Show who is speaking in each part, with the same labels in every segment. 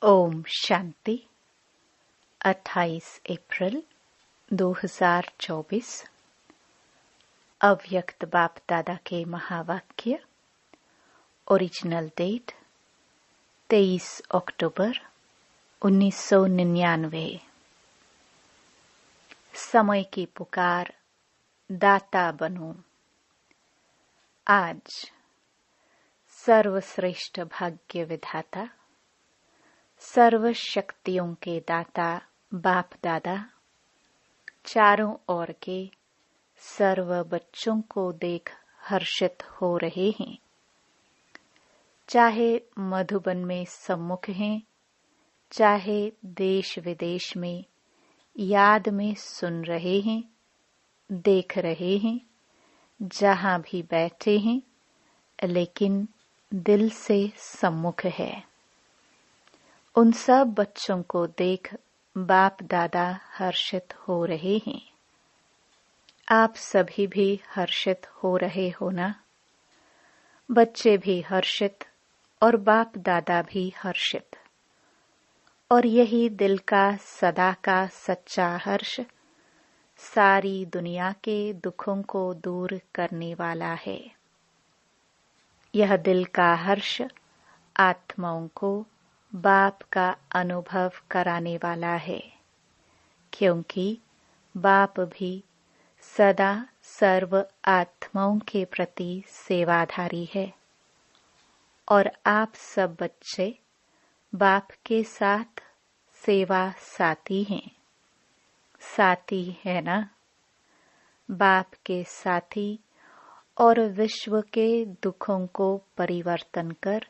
Speaker 1: ओम शांति। 28 अप्रैल 2024। अव्यक्त बाप दादा के महावाक्य। ओरिजिनल डेट 23 अक्टूबर 1999। समय की पुकार, दाता बनो। आज सर्वश्रेष्ठ भाग्य विधाता, सर्व शक्तियों के दाता बाप दादा चारों ओर के सर्व बच्चों को देख हर्षित हो रहे हैं। चाहे मधुबन में सम्मुख हैं, चाहे देश विदेश में याद में सुन रहे हैं, देख रहे हैं, जहां भी बैठे हैं, लेकिन दिल से सम्मुख है। उन सब बच्चों को देख बाप दादा हर्षित हो रहे हैं। आप सभी भी हर्षित हो रहे हो ना? बच्चे भी हर्षित और बाप दादा भी हर्षित। और यही दिल का सदा का सच्चा हर्ष सारी दुनिया के दुखों को दूर करने वाला है। यह दिल का हर्ष आत्माओं को बाप का अनुभव कराने वाला है, क्योंकि बाप भी सदा सर्व आत्माओं के प्रति सेवाधारी है। और आप सब बच्चे बाप के साथ सेवा साथी हैं। साथी है ना? बाप के साथी और विश्व के दुखों को परिवर्तन कर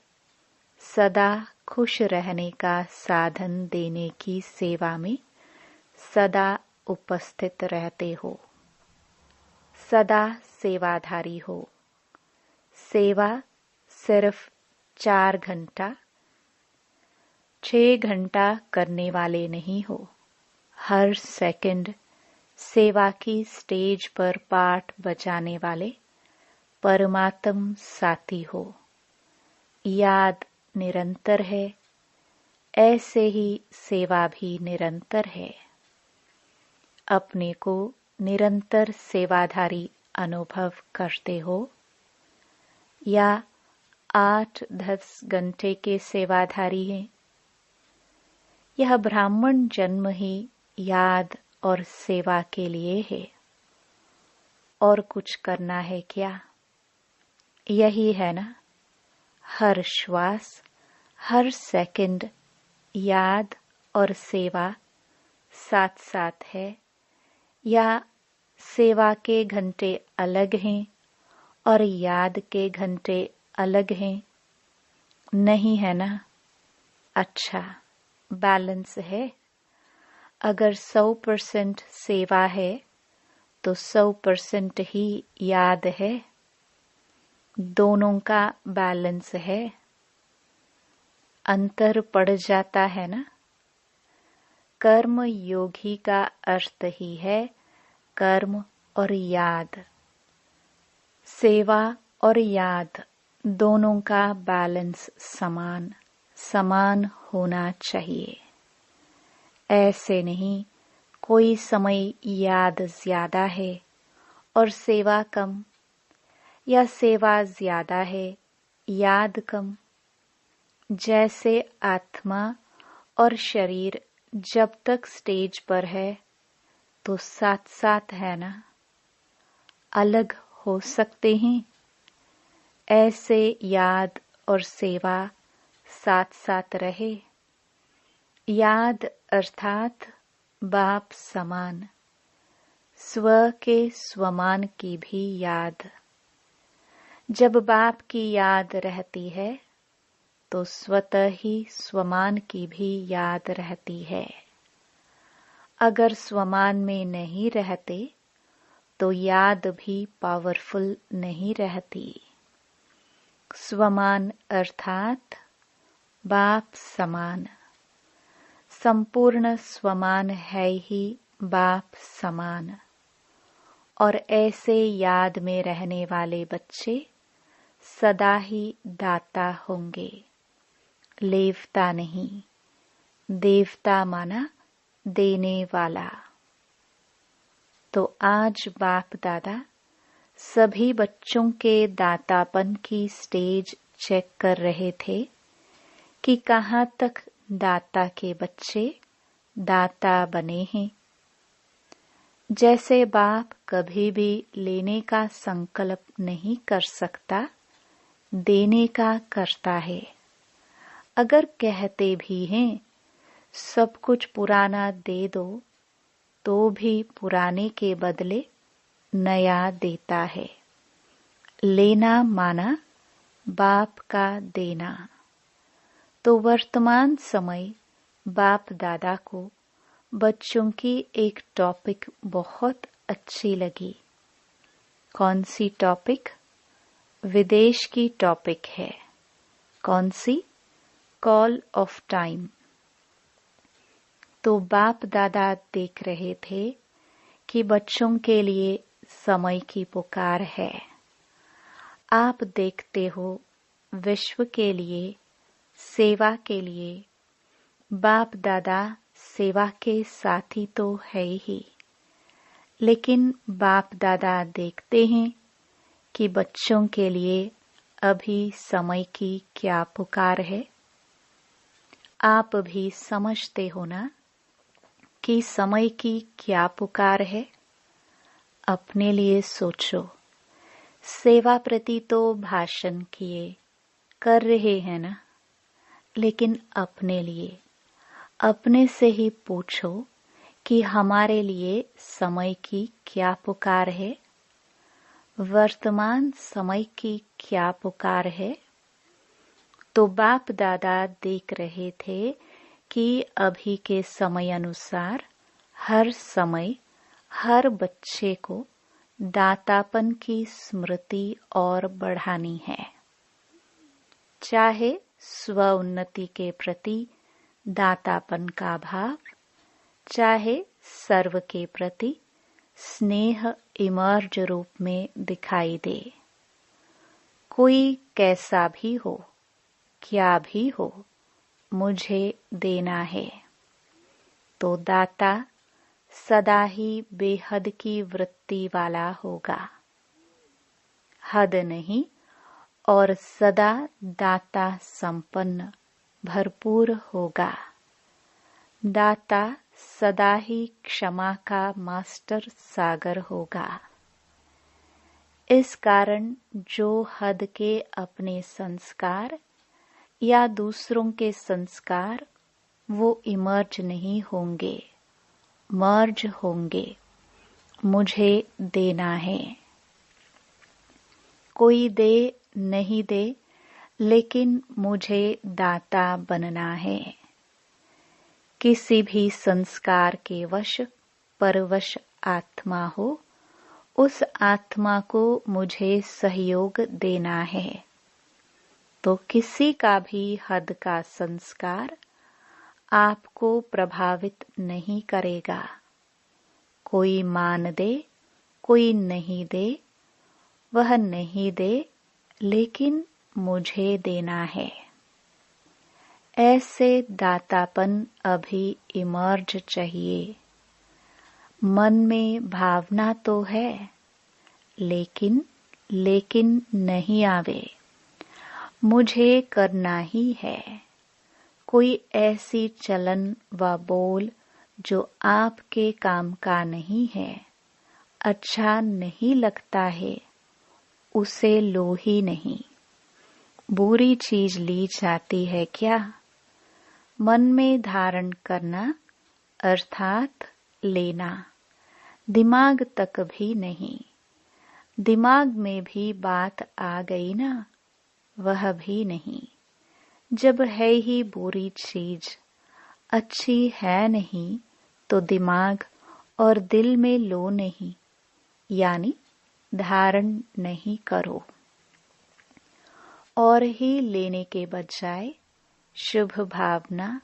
Speaker 1: सदा खुश रहने का साधन देने की सेवा में सदा उपस्थित रहते हो। सदा सेवाधारी हो। सेवा सिर्फ 4 घंटा 6 घंटा करने वाले नहीं हो। हर सेकंड सेवा की स्टेज पर पाठ बजाने वाले परमात्म साथी हो। याद निरंतर है, ऐसे ही सेवा भी निरंतर है। अपने को निरंतर सेवाधारी अनुभव करते हो या 8-10 घंटे के सेवाधारी हैं? यह ब्राह्मण जन्म ही याद और सेवा के लिए है। और कुछ करना है क्या? यही है ना? हर श्वास, हर सेकंड याद और सेवा साथ साथ है, या सेवा के घंटे अलग हैं और याद के घंटे अलग हैं? नहीं है ना? अच्छा, बैलेंस है। अगर 100% सेवा है तो 100% ही याद है। दोनों का बैलेंस है। अंतर पड़ जाता है ना? कर्म योगी का अर्थ ही है कर्म और याद। सेवा और याद दोनों का बैलेंस समान समान होना चाहिए। ऐसे नहीं कोई समय याद ज्यादा है और सेवा कम, या सेवा ज्यादा है याद कम। जैसे आत्मा और शरीर जब तक स्टेज पर है तो साथ साथ है ना? अलग हो सकते हैं? ऐसे याद और सेवा साथ साथ रहे। याद अर्थात बाप समान, स्व के स्वमान की भी याद। जब बाप की याद रहती है तो स्वतः ही स्वमान की भी याद रहती है। अगर स्वमान में नहीं रहते तो याद भी पावरफुल नहीं रहती। स्वमान अर्थात बाप समान। संपूर्ण स्वमान है ही बाप समान। और ऐसे याद में रहने वाले बच्चे सदा ही दाता होंगे, लेवता नहीं। देवता माना देने वाला। तो आज बाप दादा सभी बच्चों के दातापन की स्टेज चेक कर रहे थे कि कहाँ तक दाता के बच्चे दाता बने हैं। जैसे बाप कभी भी लेने का संकल्प नहीं कर सकता, देने का करता है। अगर कहते भी हैं सब कुछ पुराना दे दो, तो भी पुराने के बदले नया देता है। लेना माना बाप का देना। तो वर्तमान समय बाप दादा को बच्चों की एक टॉपिक बहुत अच्छी लगी। कौन सी टॉपिक? विदेश की टॉपिक है। कौन सी? Call of time. तो बाप दादा देख रहे थे कि बच्चों के लिए समय की पुकार है। आप देखते हो विश्व के लिए, सेवा के लिए। बाप दादा सेवा के साथी तो है ही, लेकिन बाप दादा देखते हैं कि बच्चों के लिए अभी समय की क्या पुकार है। आप भी समझते हो ना कि समय की क्या पुकार है। अपने लिए सोचो। सेवा प्रति तो भाषण किए, कर रहे हैं ना, लेकिन अपने लिए, अपने से ही पूछो कि हमारे लिए समय की क्या पुकार है। वर्तमान समय की क्या पुकार है। तो बाप दादा देख रहे थे कि अभी के समय अनुसार हर समय हर बच्चे को दातापन की स्मृति और बढ़ानी है। चाहे स्व उन्नति के प्रति दातापन का भाव, चाहे सर्व के प्रति स्नेह इमर्ज रूप में दिखाई दे। कोई कैसा भी हो, क्या भी हो, मुझे देना है। तो दाता सदा ही बेहद की वृत्ति वाला होगा। हद नहीं, और सदा दाता संपन्न भरपूर होगा। दाता सदा ही क्षमा का मास्टर सागर होगा। इस कारण जो हद के अपने संस्कार या दूसरों के संस्कार वो इमर्ज नहीं होंगे, मर्ज होंगे। मुझे देना है। कोई दे नहीं दे, लेकिन मुझे दाता बनना है। किसी भी संस्कार के वश परवश आत्मा हो, उस आत्मा को मुझे सहयोग देना है। तो किसी का भी हद का संस्कार आपको प्रभावित नहीं करेगा। कोई मान दे, कोई नहीं दे, वह नहीं दे, लेकिन मुझे देना है। ऐसे दातापन अभी इमर्ज चाहिए। मन में भावना तो है, लेकिन नहीं आवे। मुझे करना ही है। कोई ऐसी चलन व बोल जो आपके काम का नहीं है, अच्छा नहीं लगता है, उसे लो ही नहीं। बुरी चीज ली जाती है क्या? मन में धारण करना अर्थात लेना, दिमाग तक भी नहीं। दिमाग में भी बात आ गई ना, वह भी नहीं। जब है ही बुरी चीज, अच्छी है नहीं, तो दिमाग और दिल में लो नहीं, यानी धारण नहीं करो। और ही लेने के बजाय शुभ भावना,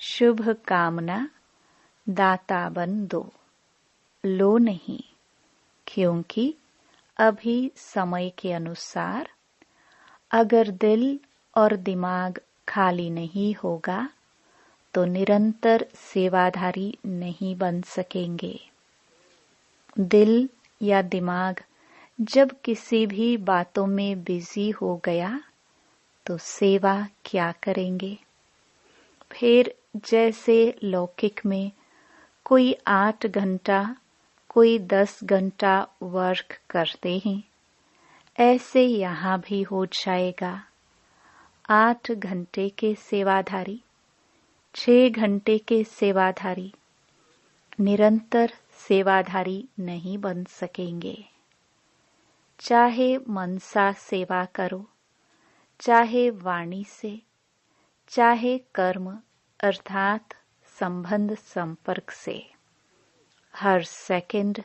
Speaker 1: शुभ कामना दाता बन दो, लो नहीं। क्योंकि अभी समय के अनुसार अगर दिल और दिमाग खाली नहीं होगा, तो निरंतर सेवाधारी नहीं बन सकेंगे। दिल या दिमाग जब किसी भी बातों में बिजी हो गया तो सेवा क्या करेंगे। फिर जैसे लौकिक में कोई 8 घंटा कोई 10 घंटा वर्क करते हैं, ऐसे यहाँ भी हो जाएगा। 8 घंटे के सेवाधारी, 6 घंटे के सेवाधारी निरंतर सेवाधारी नहीं बन सकेंगे। चाहे मनसा सेवा करो, चाहे वाणी से, चाहे कर्म अर्थात संबंध संपर्क से, हर सेकंड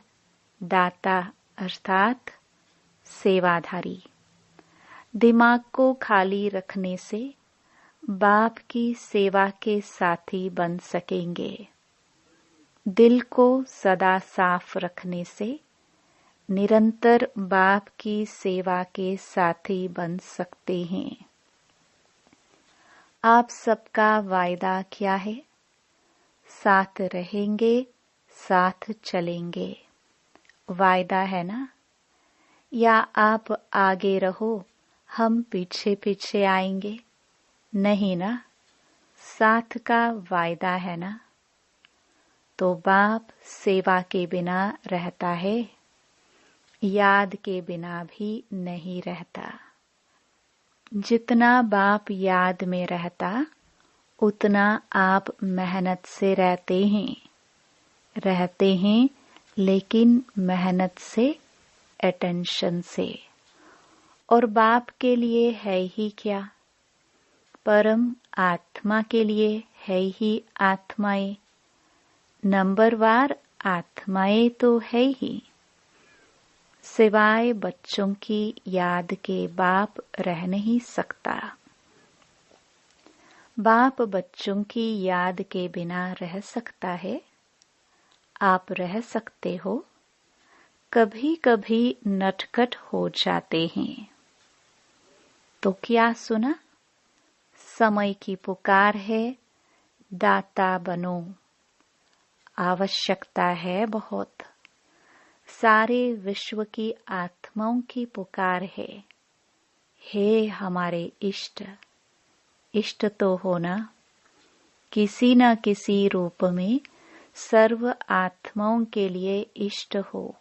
Speaker 1: दाता अर्थात सेवाधारी। दिमाग को खाली रखने से बाप की सेवा के साथी बन सकेंगे। दिल को सदा साफ रखने से निरंतर बाप की सेवा के साथी बन सकते हैं। आप सबका वायदा क्या है? साथ रहेंगे, साथ चलेंगे। वायदा है ना? या आप आगे रहो, हम पीछे पीछे आएंगे? नहीं ना, साथ का वायदा है ना। तो बाप सेवा के बिना रहता है, याद के बिना भी नहीं रहता। जितना बाप याद में रहता उतना आप मेहनत से रहते हैं, लेकिन मेहनत से, अटेंशन से। और बाप के लिए है ही क्या? परम आत्मा के लिए है ही आत्माएं। नंबरवार आत्माएं तो है ही। सिवाय बच्चों की याद के बाप रह नहीं सकता। बाप बच्चों की याद के बिना रह सकता है? आप रह सकते हो? कभी कभी नटखट हो जाते हैं। तो क्या सुना? समय की पुकार है, दाता बनो। आवश्यकता है बहुत। सारे विश्व की आत्माओं की पुकार है। हे हमारे इष्ट, इष्ट तो होना, किसी न किसी रूप में सर्व आत्माओं के लिए इष्ट हो।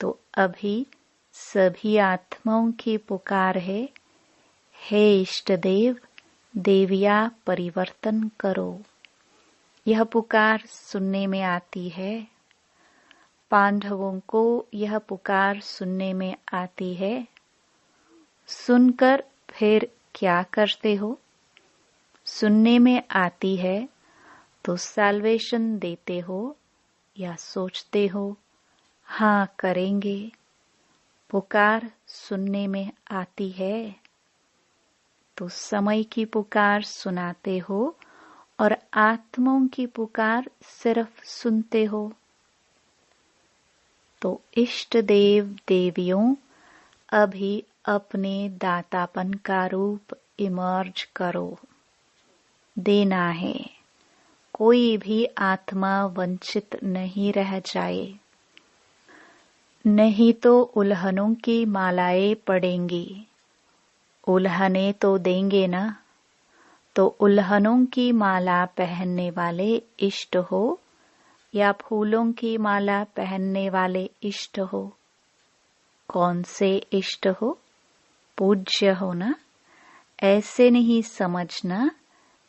Speaker 1: तो अभी सभी आत्माओं की पुकार है, हे इष्ट देव, देविया परिवर्तन करो। यह पुकार सुनने में आती है। पांडवों को यह पुकार सुनने में आती है। सुनकर फिर क्या करते हो? सुनने में आती है तो सैल्वेशन देते हो या सोचते हो हाँ करेंगे? पुकार सुनने में आती है तो समय की पुकार सुनाते हो और आत्माओं की पुकार सिर्फ सुनते हो। तो इष्ट देव देवियों, अभी अपने दातापन का रूप इमर्ज करो। देना है, कोई भी आत्मा वंचित नहीं रह जाए। नहीं तो उल्हनों की मालाएं पड़ेंगी। उल्हने तो देंगे ना। तो उल्हनों की माला पहनने वाले इष्ट हो या फूलों की माला पहनने वाले इष्ट हो? कौन से इष्ट हो? पूज्य हो ना। ऐसे नहीं समझना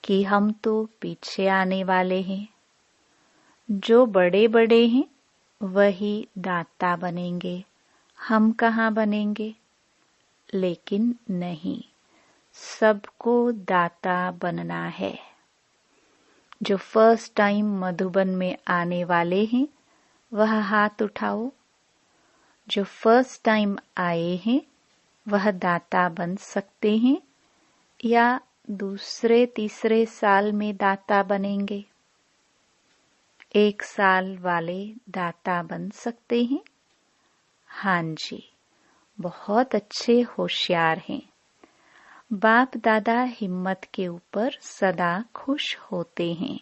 Speaker 1: कि हम तो पीछे आने वाले हैं। जो बड़े बड़े हैं वही दाता बनेंगे, हम कहाँ बनेंगे? लेकिन नहीं, सबको दाता बनना है। जो फर्स्ट टाइम मधुबन में आने वाले हैं वह हाथ उठाओ। जो फर्स्ट टाइम आए हैं वह दाता बन सकते हैं या दूसरे तीसरे साल में दाता बनेंगे? 1 साल वाले दाता बन सकते हैं? हाँ जी, बहुत अच्छे होशियार हैं। बाप दादा हिम्मत के ऊपर सदा खुश होते हैं।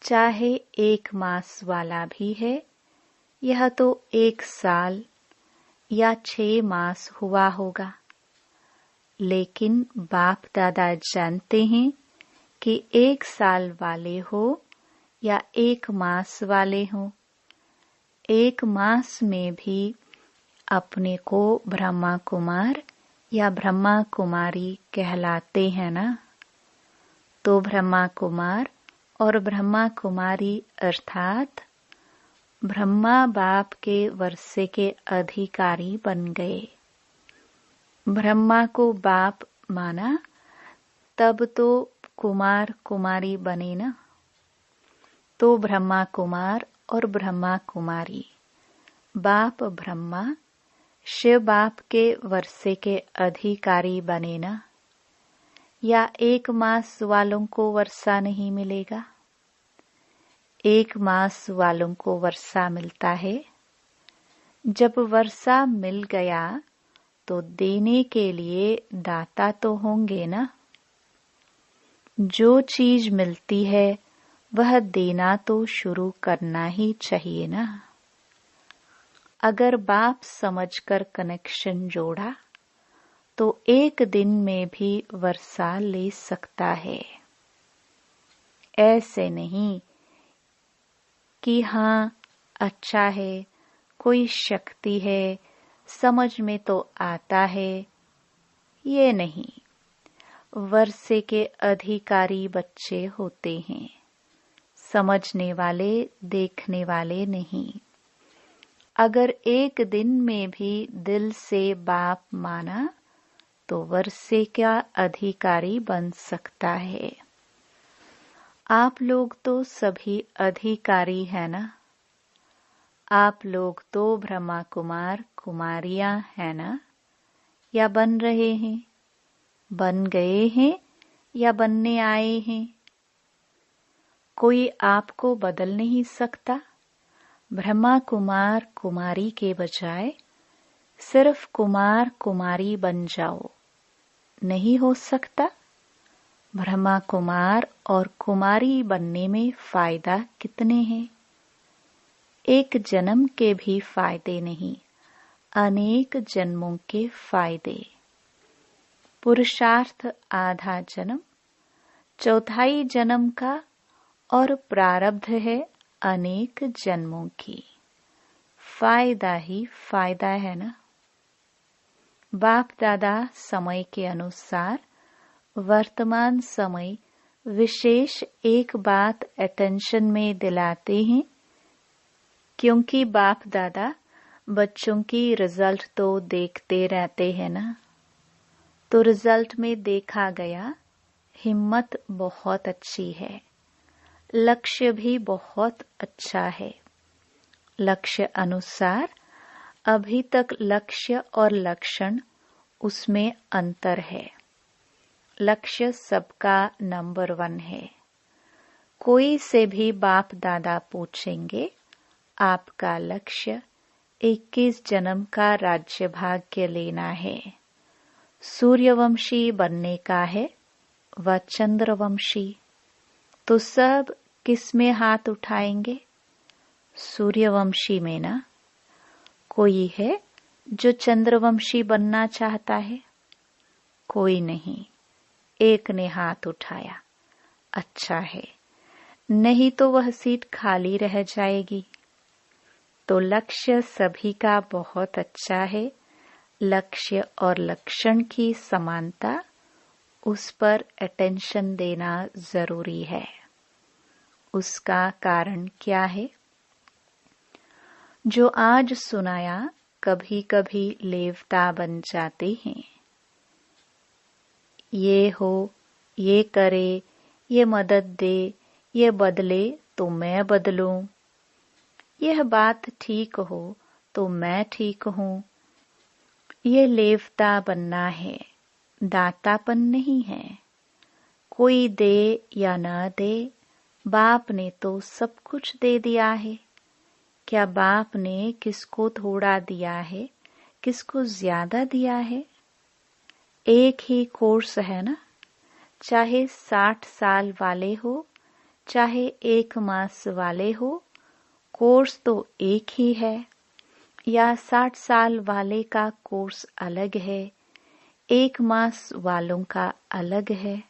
Speaker 1: चाहे 1 मास वाला भी है, यह तो 1 साल या 6 मास हुआ होगा, लेकिन बाप दादा जानते हैं कि 1 साल वाले हो या 1 मास वाले हो, 1 मास में भी अपने को ब्रह्मा कुमार या ब्रह्मा कुमारी कहलाते हैं ना। तो ब्रह्मा कुमार और ब्रह्मा कुमारी अर्थात ब्रह्मा बाप के वर्षे के अधिकारी बन गए। ब्रह्मा को बाप माना तब तो कुमार कुमारी बने ना। तो ब्रह्मा कुमार और ब्रह्मा कुमारी, बाप ब्रह्मा शिव बाप के वर्षे के अधिकारी बने ना। या 1 मास वालों को वर्षा नहीं मिलेगा? 1 मास वालों को वर्षा मिलता है। जब वर्षा मिल गया तो देने के लिए दाता तो होंगे ना। जो चीज मिलती है वह देना तो शुरू करना ही चाहिए ना। अगर बाप समझकर कनेक्शन जोड़ा तो 1 दिन में भी वर्षा ले सकता है। ऐसे नहीं कि हाँ अच्छा है, कोई शक्ति है, समझ में तो आता है, ये नहीं। वर्षे के अधिकारी बच्चे होते हैं, समझने वाले, देखने वाले नहीं। अगर 1 दिन में भी दिल से बाप माना तो वर्षे का अधिकारी बन सकता है। आप लोग तो सभी अधिकारी हैं ना। आप लोग तो ब्रह्मा कुमार कुमारियां हैं ना, या बन रहे हैं, बन गए हैं या बनने आए हैं। कोई आपको बदल नहीं सकता। ब्रह्मा कुमार कुमारी के बजाय सिर्फ कुमार कुमारी बन जाओ, नहीं हो सकता। ब्रह्मा कुमार और कुमारी बनने में फायदा कितने हैं? 1 जन्म के भी फायदे नहीं, अनेक जन्मों के फायदे। पुरुषार्थ आधा जन्म, 4थाई जन्म का, और प्रारब्ध है अनेक जन्मों की। फायदा ही फायदा है ना। बाप दादा समय के अनुसार वर्तमान समय विशेष एक बात अटेंशन में दिलाते हैं, क्योंकि बाप दादा बच्चों की रिजल्ट तो देखते रहते हैं ना। तो रिजल्ट में देखा गया हिम्मत बहुत अच्छी है, लक्ष्य भी बहुत अच्छा है। लक्ष्य अनुसार अभी तक लक्ष्य और लक्षण उसमें अंतर है। लक्ष्य सबका नंबर 1 है। कोई से भी बाप दादा पूछेंगे आपका लक्ष्य 21 जन्म का राज्य भाग्य लेना है, सूर्यवंशी बनने का है व चंद्रवंशी, तो सब किस में हाथ उठाएंगे? सूर्यवंशी में ना। कोई है जो चंद्रवंशी बनना चाहता है? कोई नहीं। एक ने हाथ उठाया, अच्छा है, नहीं तो वह सीट खाली रह जाएगी। तो लक्ष्य सभी का बहुत अच्छा है। लक्ष्य और लक्षण की समानता, उस पर अटेंशन देना जरूरी है। उसका कारण क्या है? जो आज सुनाया कभी कभी लेवता बन जाते हैं। ये हो, ये करे, ये मदद दे, ये बदले तो मैं बदलूं, यह बात ठीक हो तो मैं ठीक हूं। ये लेवता बनना है, दातापन नहीं है। कोई दे या न दे, बाप ने तो सब कुछ दे दिया है। क्या बाप ने किसको थोड़ा दिया है, किसको ज्यादा दिया है? एक ही कोर्स है ना, चाहे 60 साल वाले हो चाहे 1 मास वाले हो, कोर्स तो एक ही है। या 60 साल वाले का कोर्स अलग है, 1 मास वालों का अलग है।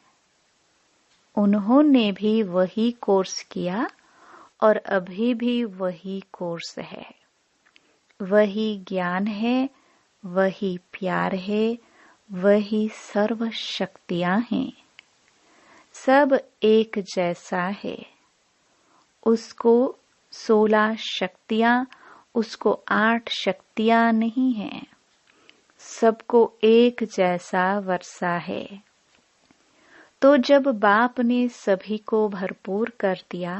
Speaker 1: उन्होंने भी वही कोर्स किया और अभी भी वही कोर्स है। वही ज्ञान है, वही प्यार है, वही सर्व शक्तियां हैं। सब एक जैसा है। उसको 16 शक्तियां, उसको 8 शक्तियां नहीं हैं। सबको एक जैसा वर्षा है। तो जब बाप ने सभी को भरपूर कर दिया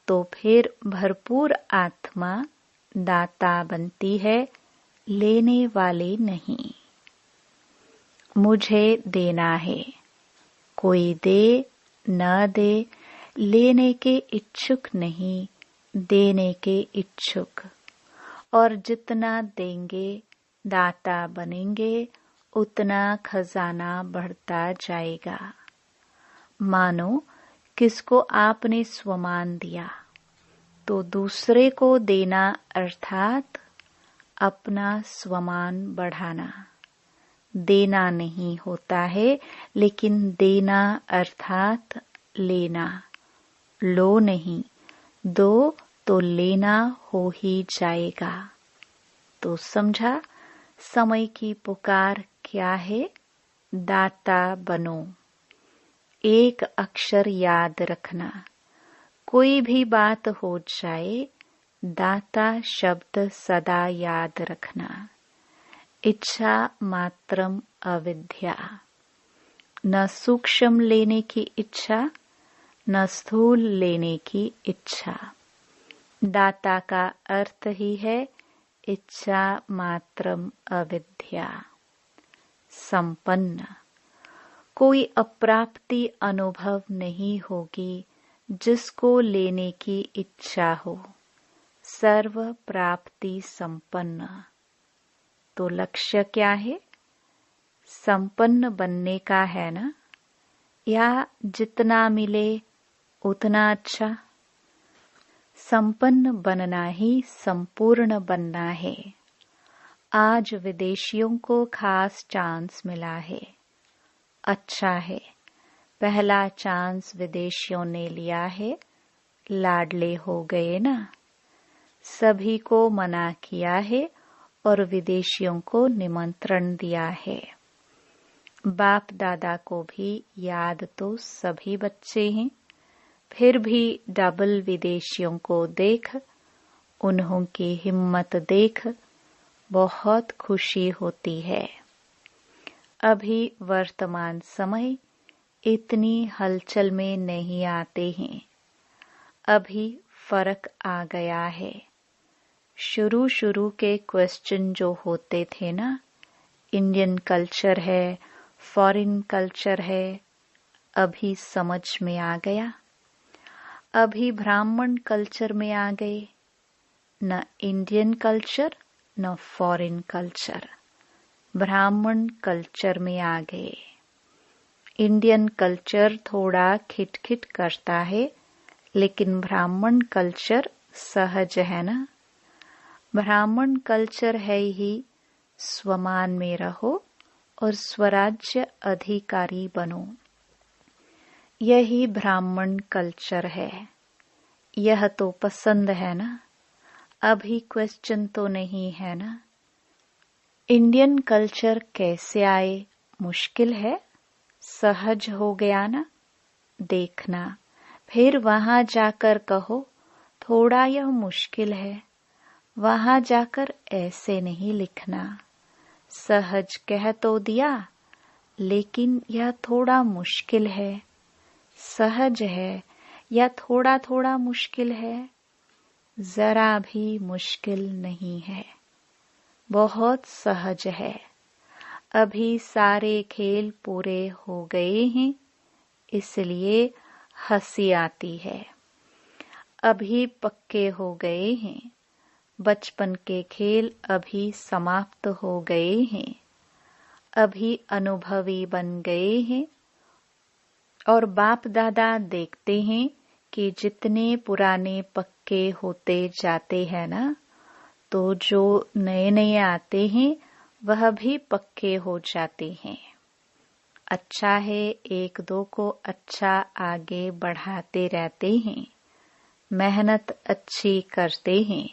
Speaker 1: तो फिर भरपूर आत्मा दाता बनती है, लेने वाले नहीं। मुझे देना है, कोई दे न दे, लेने के इच्छुक नहीं, देने के इच्छुक। और जितना देंगे दाता बनेंगे, उतना खजाना बढ़ता जाएगा। मानो किसको आपने स्वमान दिया तो दूसरे को देना अर्थात अपना स्वमान बढ़ाना। देना नहीं होता है, लेकिन देना अर्थात लेना। लो नहीं, दो तो लेना हो ही जाएगा। तो समझा समय की पुकार क्या है? दाता बनो। एक अक्षर याद रखना, कोई भी बात हो जाए, दाता शब्द सदा याद रखना। इच्छा मात्रम अविद्या। न सूक्ष्म लेने की इच्छा, न स्थूल लेने की इच्छा। दाता का अर्थ ही है इच्छा मात्रम अविद्या। संपन्न। कोई अप्राप्ति अनुभव नहीं होगी जिसको लेने की इच्छा हो। सर्व प्राप्ति संपन्न। तो लक्ष्य क्या है? संपन्न बनने का है ना, या जितना मिले उतना अच्छा? संपन्न बनना ही संपूर्ण बनना है। आज विदेशियों को खास चांस मिला है। अच्छा है, पहला चांस विदेशियों ने लिया है, लाडले हो गए ना। सभी को मना किया है और विदेशियों को निमंत्रण दिया है। बाप दादा को भी याद तो सभी बच्चे हैं, फिर भी डबल विदेशियों को देख, उन्हों की हिम्मत देख बहुत खुशी होती है। अभी वर्तमान समय इतनी हलचल में नहीं आते हैं। अभी फर्क आ गया है। शुरू के क्वेश्चन जो होते थे ना, इंडियन कल्चर है, फॉरेन कल्चर है, अभी समझ में आ गया। अभी ब्राह्मण कल्चर में आ गए। न इंडियन कल्चर न फॉरेन कल्चर, ब्राह्मण कल्चर में आ गए। इंडियन कल्चर थोड़ा खिटखिट करता है, लेकिन ब्राह्मण कल्चर सहज है ना। ब्राह्मण कल्चर है ही स्वमान में रहो और स्वराज्य अधिकारी बनो। यही ब्राह्मण कल्चर है। यह तो पसंद है ना, अभी क्वेश्चन तो नहीं है ना। इंडियन कल्चर कैसे आए? मुश्किल है, सहज हो गया ना। देखना, फिर वहां जाकर कहो थोड़ा यह मुश्किल है। वहां जाकर ऐसे नहीं लिखना। सहज कह तो दिया, लेकिन यह थोड़ा मुश्किल है। सहज है या थोड़ा थोड़ा मुश्किल है? जरा भी मुश्किल नहीं है, बहुत सहज है। अभी सारे खेल पूरे हो गए हैं, इसलिए हंसी आती है। अभी पक्के हो गए हैं, बचपन के खेल अभी समाप्त हो गए हैं। अभी अनुभवी बन गए हैं और बाप दादा देखते हैं कि जितने पुराने पक्के होते जाते हैं ना, तो जो नए नए आते हैं वह भी पक्के हो जाते हैं। अच्छा है, एक दो को अच्छा आगे बढ़ाते रहते हैं, मेहनत अच्छी करते हैं।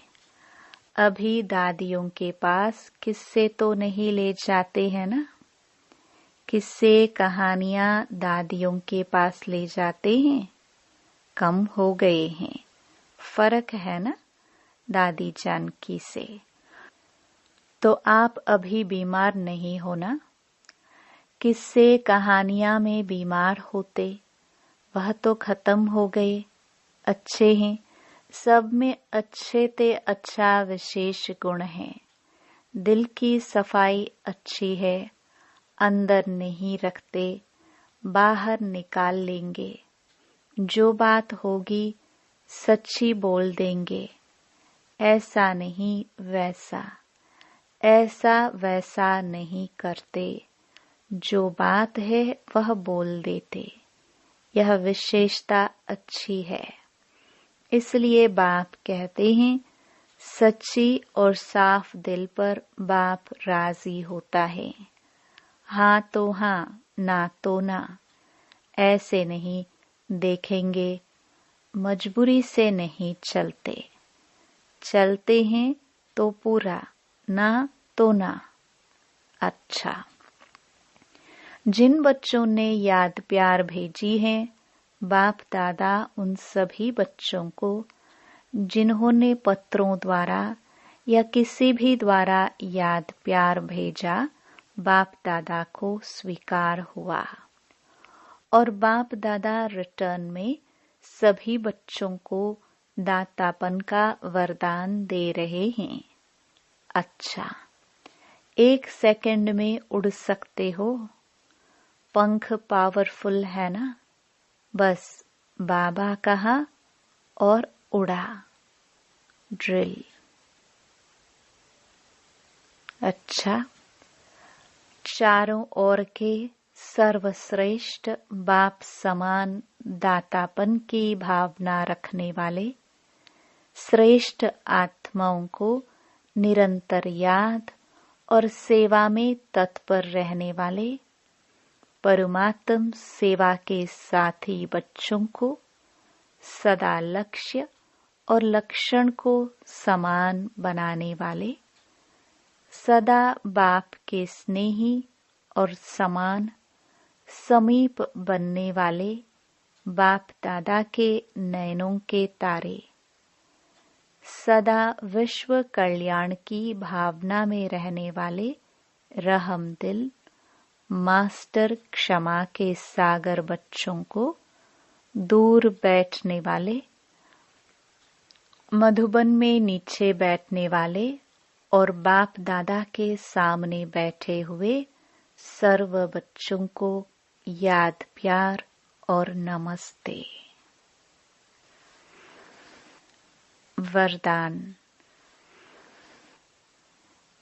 Speaker 1: अभी दादियों के पास किस्से तो नहीं ले जाते हैं ना, किस्से कहानियां दादियों के पास ले जाते हैं, कम हो गए हैं। फर्क है ना दादी जानकी से। तो आप अभी बीमार नहीं हो ना। किस्से कहानियां में बीमार होते, वह तो खत्म हो गए। अच्छे हैं, सब में अच्छे ते अच्छा विशेष गुण है। दिल की सफाई अच्छी है, अंदर नहीं रखते, बाहर निकाल लेंगे। जो बात होगी सच्ची बोल देंगे, ऐसा नहीं वैसा, ऐसा वैसा नहीं करते। जो बात है वह बोल देते, यह विशेषता अच्छी है। इसलिए बाप कहते हैं, सच्ची और साफ दिल पर बाप राजी होता है। हाँ तो हाँ, ना तो ना, ऐसे नहीं देखेंगे। मजबूरी से नहीं चलते, चलते हैं तो पूरा, ना तो ना। अच्छा, जिन बच्चों ने याद प्यार भेजी है, बाप दादा उन सभी बच्चों को जिन्होंने पत्रों द्वारा या किसी भी द्वारा याद प्यार भेजा, बाप दादा को स्वीकार हुआ और बाप दादा रिटर्न में सभी बच्चों को दातापन का वरदान दे रहे हैं। अच्छा, 1 सेकंड में उड़ सकते हो, पंख पावरफुल है ना। बस बाबा कहा और उड़ा। ड्रिल। अच्छा, चारों ओर के सर्वश्रेष्ठ बाप समान दातापन की भावना रखने वाले श्रेष्ठ आत्माओं को निरंतर याद और सेवा में तत्पर रहने वाले परमात्म सेवा के साथी बच्चों को सदा लक्ष्य और लक्षण को समान बनाने वाले, सदा बाप के स्नेही और समान समीप बनने वाले बाप दादा के नयनों के तारे, सदा विश्व कल्याण की भावना में रहने वाले रहम दिल मास्टर क्षमा के सागर बच्चों को दूर बैठने वाले, मधुबन में नीचे बैठने वाले और बाप दादा के सामने बैठे हुए सर्व बच्चों को याद प्यार और नमस्ते। वरदान।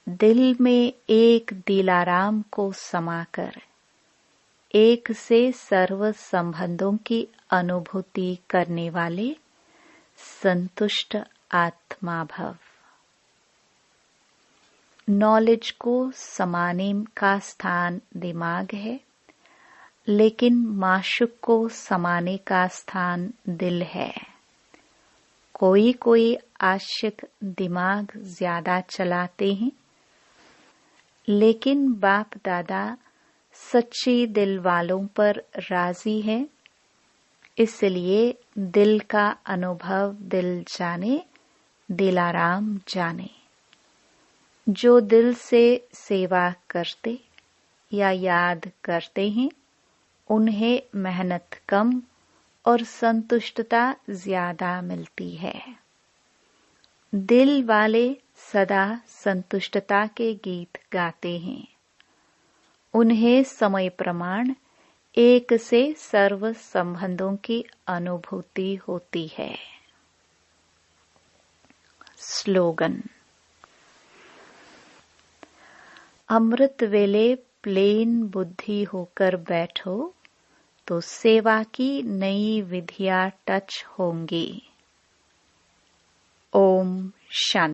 Speaker 1: दिल में एक दिलाराम को समाकर एक से सर्व संबंधों की अनुभूति करने वाले संतुष्ट आत्मा भव। नॉलेज को समाने का स्थान दिमाग है, लेकिन माशुक को समाने का स्थान दिल है। कोई कोई आशिक दिमाग ज्यादा चलाते हैं, लेकिन बाप दादा सच्ची दिल वालों पर राजी है। इसलिए दिल का अनुभव दिल जाने, दिलाराम जाने। जो दिल से सेवा करते या याद करते हैं, उन्हें मेहनत कम और संतुष्टता ज्यादा मिलती है। दिल वाले सदा संतुष्टता के गीत गाते हैं। उन्हें समय प्रमाण एक से सर्व संबंधों की अनुभूति होती है। स्लोगन। अमृत वेले प्लेन बुद्धि होकर बैठो तो सेवा की नई विधियां टच होंगी। ओम शांति।